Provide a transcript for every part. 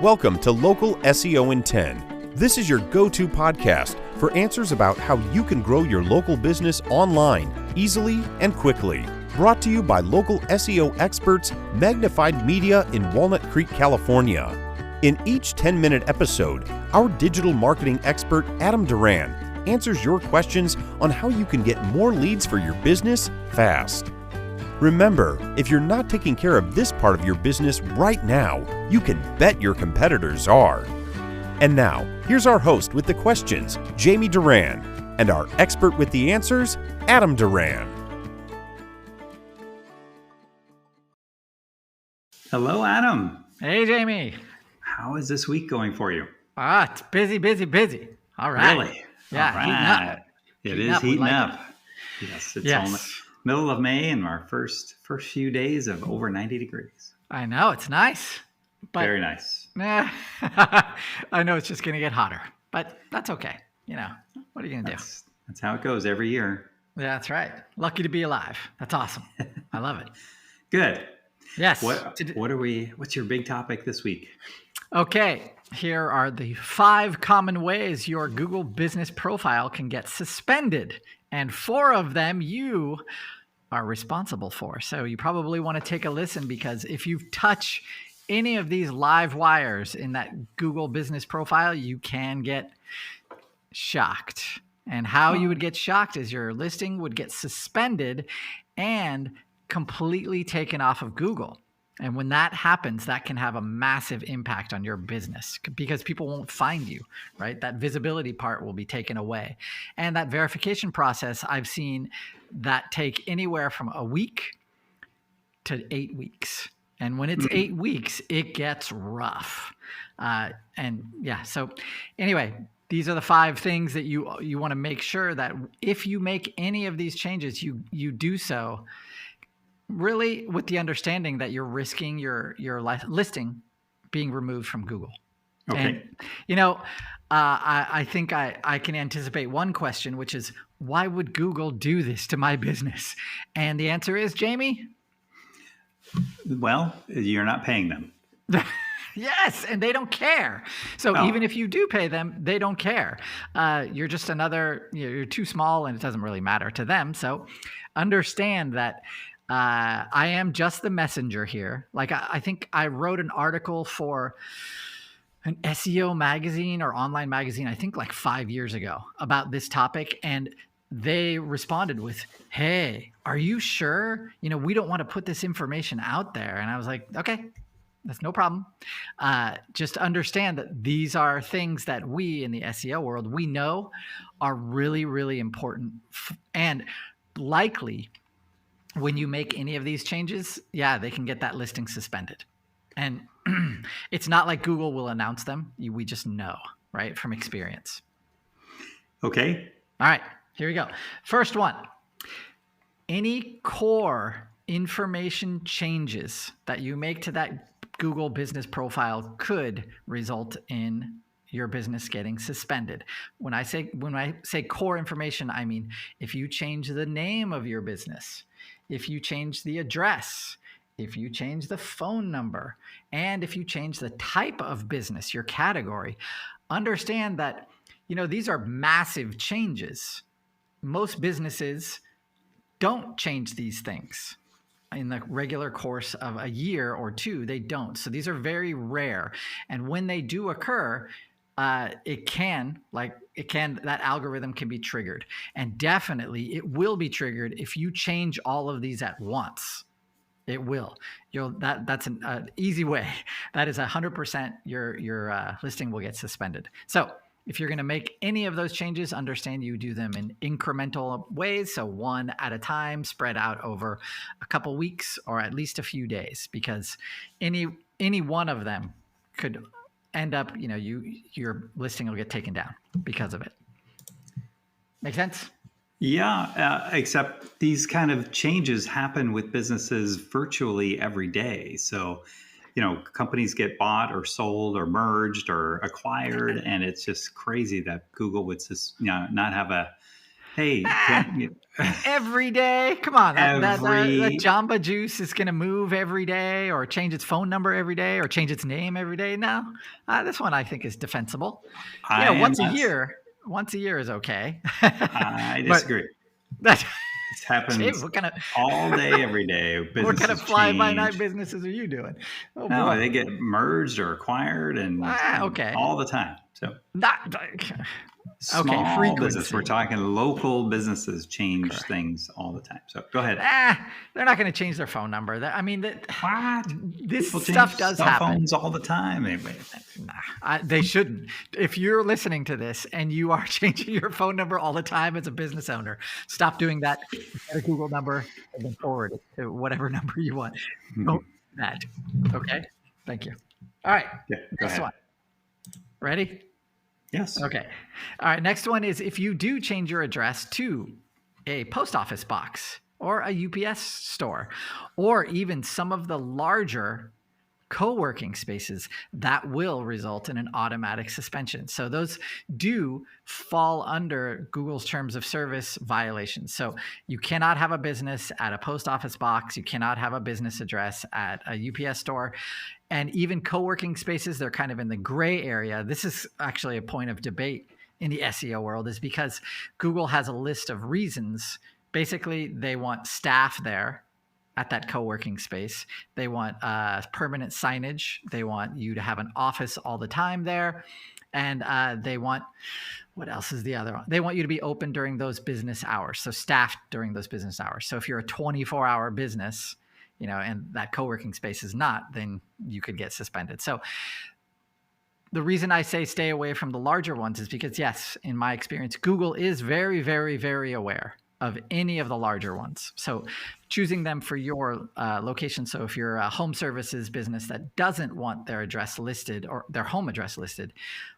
Welcome to Local SEO in 10. This is your go-to podcast for answers about how you can grow your local business online, easily and quickly. Brought to you by local SEO experts, Magnified Media in Walnut Creek, California. In each 10-minute episode, our digital marketing expert, Adam Duran, answers your questions on how you can get more leads for your business fast. Remember, if you're not taking care of this part of your business right now, you can bet your competitors are. And now, here's our host with the questions, Jamie Duran, and our expert with the answers, Adam Duran. Hello, Adam. Hey, Jamie. How is this week going for you? It's busy. All right. Really? Yeah, All right. heating up. It is heating like up. Yes, it's only middle of May and our first few days of over 90 degrees. I know, it's nice. But, very nice. I know it's just going to get hotter, but that's okay. You know, what are you going to do? That's how it goes every year. Yeah, that's right. Lucky to be alive. That's awesome. I love it. Good. Yes. What's your big topic this week? Okay. Here are the 5 common ways your Google business profile can get suspended. And 4 of them you are responsible for. So you probably want to take a listen, because if you touch any of these live wires in that Google business profile, you can get shocked. And how you would get shocked is your listing would get suspended and completely taken off of Google. And when that happens, that can have a massive impact on your business, because people won't find you, right? That visibility part will be taken away. And that verification process, I've seen that take anywhere from a week to 8 weeks. And when it's 8 weeks, it gets rough. So anyway, these are the 5 things that you want to make sure that if you make any of these changes, you do so really with the understanding that you're risking your listing being removed from Google. Okay. And, I think I can anticipate one question, which is, why would Google do this to my business? And the answer is, Jamie? Well, you're not paying them. Yes, and they don't care. So even if you do pay them, they don't care. You're just you're too small, and it doesn't really matter to them. So understand that I am just the messenger here. Like I think I wrote an article for an SEO magazine or online magazine, I think like 5 years ago, about this topic. And they responded with, hey, are you sure? We don't want to put this information out there. And I was like, okay, that's no problem. Just understand that these are things that we in the SEO world, we know are really, really important. And likely, when you make any of these changes, they can get that listing suspended. And it's not like Google will announce them. We just know, right, from experience. Okay. All right, here we go. First one. Any core information changes that you make to that Google business profile could result in your business getting suspended. When I say core information, I mean if you change the name of your business, if you change the address, if you change the phone number, and if you change the type of business, your category, understand that, these are massive changes. Most businesses don't change these things in the regular course of a year or 2. They don't. So these are very rare. And when they do occur, that algorithm can be triggered. And definitely it will be triggered if you change all of these at once. It will. That's an easy way. That is 100% your listing will get suspended. So if you're going to make any of those changes, understand you do them in incremental ways. So one at a time, spread out over a couple weeks or at least a few days, because any one of them could end up, your listing will get taken down because of it. Make sense? Yeah, except these kind of changes happen with businesses virtually every day. So, companies get bought or sold or merged or acquired, and it's just crazy that Google would just, not have Hey, don't you, Every day? Come on, that every Jamba Juice is going to move every day, or change its phone number every day, or change its name every day. No, this one I think is defensible. I am Once a not. year. Once a year is okay. I But disagree. that, This Jim, happens what kind of all day, every day. Businesses fly by night change. businesses are you doing? Oh No, boy. they get merged or acquired, and Okay. all the time. So Not okay. small business. We're Frequency. talking local businesses change Correct. things all the time. So go ahead. They're not going to change their phone number. I mean, What? this People stuff change does cell happen. phones all the time. Anyway, They shouldn't. If you're listening to this and you are changing your phone number all the time as a business owner, stop doing that. Get a Google number and then forward it to whatever number you want. Don't do that. Okay. Thank you. All right. yeah, go Next ahead. one. Ready? Yes. Okay. All right. Next one is if you do change your address to a post office box or a UPS store, or even some of the larger co-working spaces, that will result in an automatic suspension. So those do fall under Google's terms of service violations. So you cannot have a business at a post office box. You cannot have a business address at a UPS store. And even co-working spaces, they're kind of in the gray area. This is actually a point of debate in the SEO world, is because Google has a list of reasons. Basically, they want staff there at that co-working space. They want permanent signage. They want you to have an office all the time there. And they want, what else is the other one? They want you to be open during those business hours. So staffed during those business hours. So if you're a 24-hour business, and that co-working space is not, then you could get suspended. So the reason I say stay away from the larger ones is because, yes, in my experience, Google is very, very, very aware of any of the larger ones. So choosing them for your location. So if you're a home services business that doesn't want their address listed or their home address listed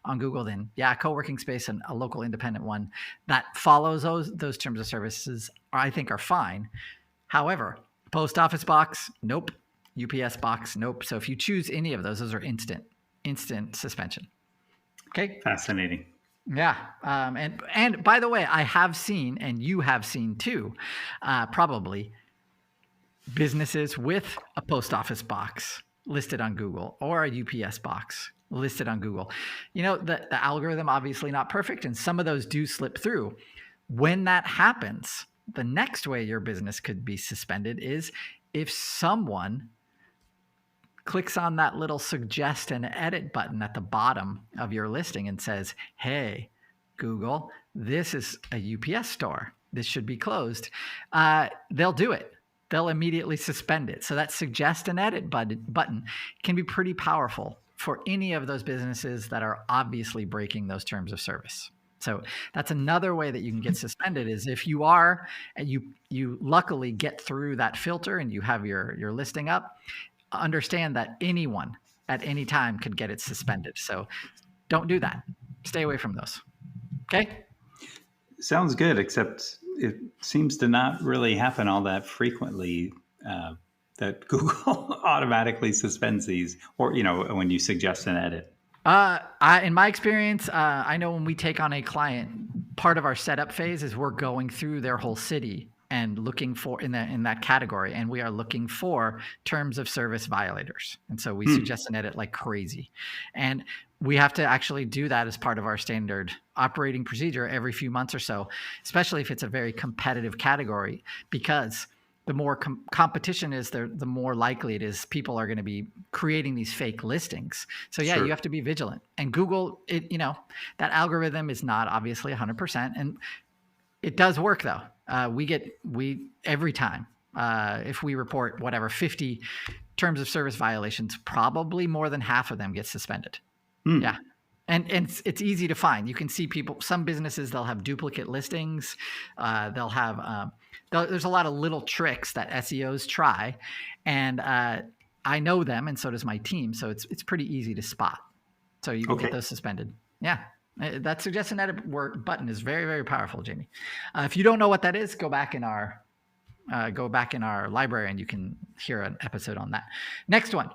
on Google, then yeah, co-working space and a local independent one that follows those terms of services, I think, are fine. However, post office box, nope. UPS box, nope. So if you choose any of those are instant suspension. Okay. Fascinating. Yeah. And by the way, I have seen, and you have seen too, probably businesses with a post office box listed on Google or a UPS box listed on Google. The algorithm obviously not perfect, and some of those do slip through. When that happens, the next way your business could be suspended is if someone clicks on that little suggest and edit button at the bottom of your listing and says, hey, Google, this is a UPS store. This should be closed. They'll do it. They'll immediately suspend it. So that suggest and edit button can be pretty powerful for any of those businesses that are obviously breaking those terms of service. So that's another way that you can get suspended, is if you are, and you luckily get through that filter and you have your listing up, understand that anyone at any time could get it suspended. So don't do that. Stay away from those. Okay? Sounds good, except it seems to not really happen all that frequently, that Google automatically suspends these, or, when you suggest an edit. In my experience, I know when we take on a client, part of our setup phase is we're going through their whole city and looking for in that category, and we are looking for terms of service violators. And so we suggest an edit like crazy, and we have to actually do that as part of our standard operating procedure every few months or so, especially if it's a very competitive category, because the more competition is there, the more likely it is people are going to be creating these fake listings. So yeah, Sure. You have to be vigilant. And Google, that algorithm is not obviously 100%, and it does work though. We every time, if we report 50 terms of service violations, probably more than half of them get suspended. Yeah. And it's easy to find. You can see some businesses, they'll have duplicate listings. They'll have, there's a lot of little tricks that SEOs try. And I know them, and so does my team. So it's pretty easy to spot. So you can get those suspended. Yeah. That suggest and edit button is very, very powerful, Jamie. If you don't know what that is, go back in our library and you can hear an episode on that. Next one.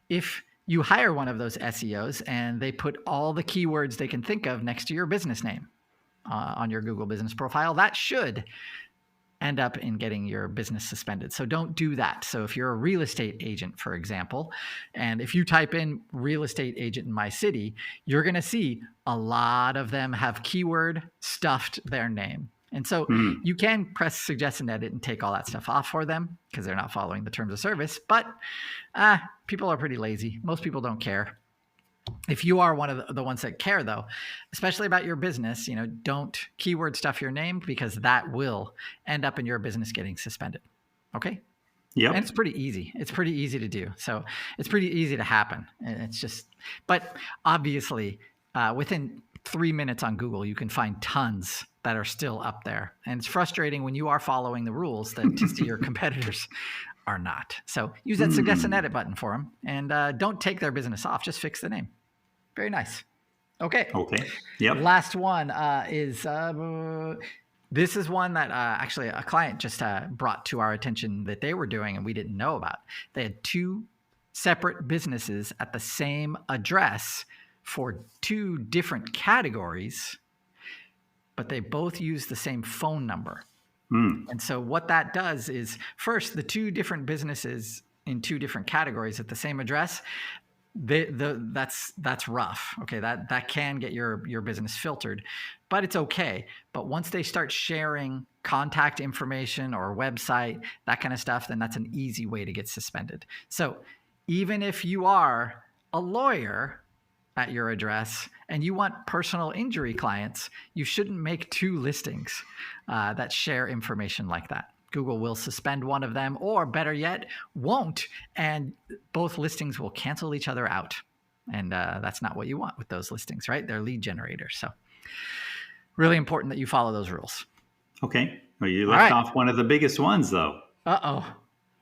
If you hire one of those SEOs and they put all the keywords they can think of next to your business name on your Google business profile, that should end up in getting your business suspended. So don't do that. So if you're a real estate agent, for example, and if you type in real estate agent in my city, you're going to see a lot of them have keyword stuffed their name. And so you can press suggest and edit and take all that stuff off for them because they're not following the terms of service. But people are pretty lazy. Most people don't care. If you are one of the ones that care, though, especially about your business, don't keyword stuff your name because that will end up in your business getting suspended. Okay? Yep. And it's pretty easy. It's pretty easy to do. So it's pretty easy to happen. And it's just, but obviously, within 3 minutes on Google, you can find tons that are still up there. And it's frustrating when you are following the rules that to see your competitors are not. So use that suggest and edit button for them. And don't take their business off. Just fix the name. Very nice. Okay. Yep. Last one is this is one that actually a client just brought to our attention that they were doing and we didn't know about. They had 2 separate businesses at the same address for 2 different categories, but they both use the same phone number. And so what that does is, first, the 2 different businesses in 2 different categories at the same address, that's rough. Okay, that can get your business filtered, but it's okay. But once they start sharing contact information or website, that kind of stuff, then that's an easy way to get suspended. So even if you are a lawyer at your address and you want personal injury clients, you shouldn't make 2 listings that share information like that. Google will suspend one of them, or better yet, won't, and both listings will cancel each other out. And that's not what you want with those listings, right? They're lead generators. So really important that you follow those rules. Okay. Well, you left off one of the biggest ones, though. Uh-oh.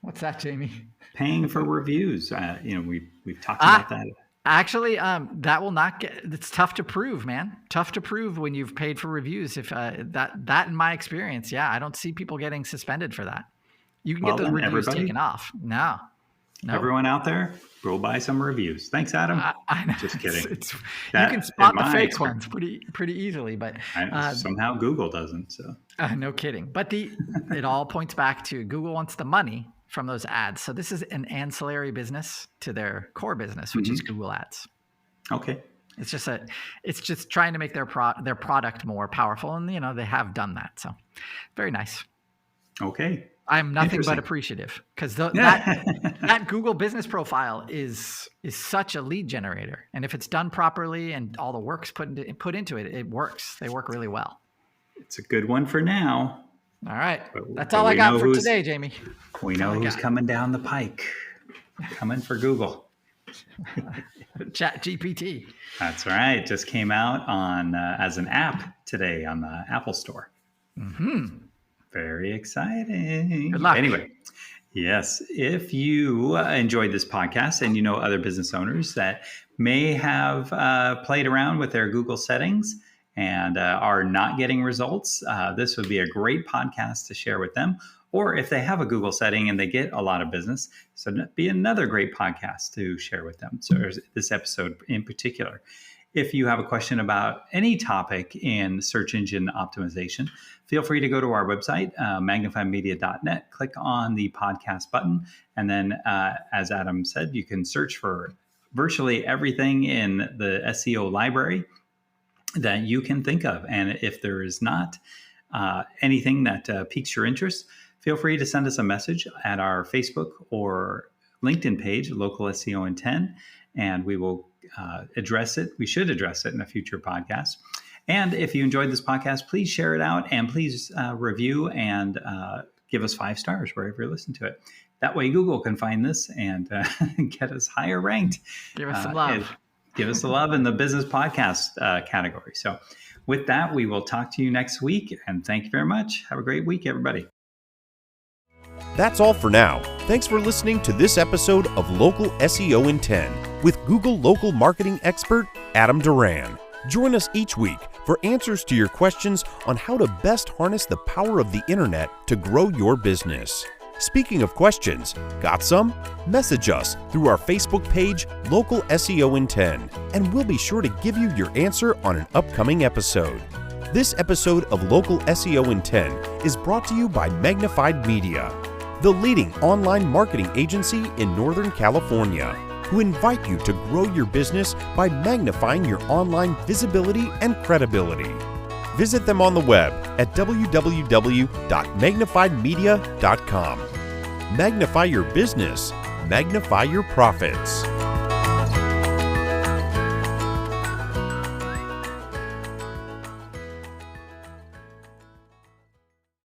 What's that, Jamie? Paying for reviews. We've talked about that. Actually, that will not get. It's tough to prove, man. Tough to prove when you've paid for reviews. If that in my experience, I don't see people getting suspended for that. You can get the reviews taken off. No. Everyone out there, go buy some reviews. Thanks, Adam. I know. Just kidding. You can spot the fake ones pretty easily, but somehow Google doesn't. So no kidding. But it all points back to Google wants the money from those ads. So this is an ancillary business to their core business, which is Google Ads. Okay. It's just trying to make their product more powerful, and they have done that. So very nice. Okay. I'm nothing but appreciative because that Google business profile is such a lead generator, and if it's done properly and all the work's put into it, it works. They work really well. It's a good one for now. All right. That's all I got for today, Jamie. We know who's coming down the pike. Coming for Google. ChatGPT. That's right. Just came out on as an app today on the Apple Store. Very exciting. Good luck. Anyway, yes. If you enjoyed this podcast and you know other business owners that may have played around with their Google settings and are not getting results, this would be a great podcast to share with them. Or if they have a Google setting and they get a lot of business, so it'd be another great podcast to share with them. So there's this episode in particular. If you have a question about any topic in search engine optimization, feel free to go to our website, magnifiedmedia.net, click on the podcast button. And then, as Adam said, you can search for virtually everything in the SEO library that you can think of. And if there is not anything that piques your interest, feel free to send us a message at our Facebook or LinkedIn page, Local SEO in 10, and we will address it. We should address it in a future podcast. And if you enjoyed this podcast, please share it out and please review and give us 5 stars wherever you listen to it. That way Google can find this and get us higher ranked. Give us some love. Give us the love in the business podcast category. So with that, we will talk to you next week. And thank you very much. Have a great week, everybody. That's all for now. Thanks for listening to this episode of Local SEO in 10 with Google local marketing expert Adam Duran. Join us each week for answers to your questions on how to best harness the power of the internet to grow your business. Speaking of questions, got some? Message us through our Facebook page, Local SEO in 10, and we'll be sure to give you your answer on an upcoming episode. This episode of Local SEO in 10 is brought to you by Magnified Media, the leading online marketing agency in Northern California, who invite you to grow your business by magnifying your online visibility and credibility. Visit them on the web at www.magnifiedmedia.com. Magnify your business, magnify your profits.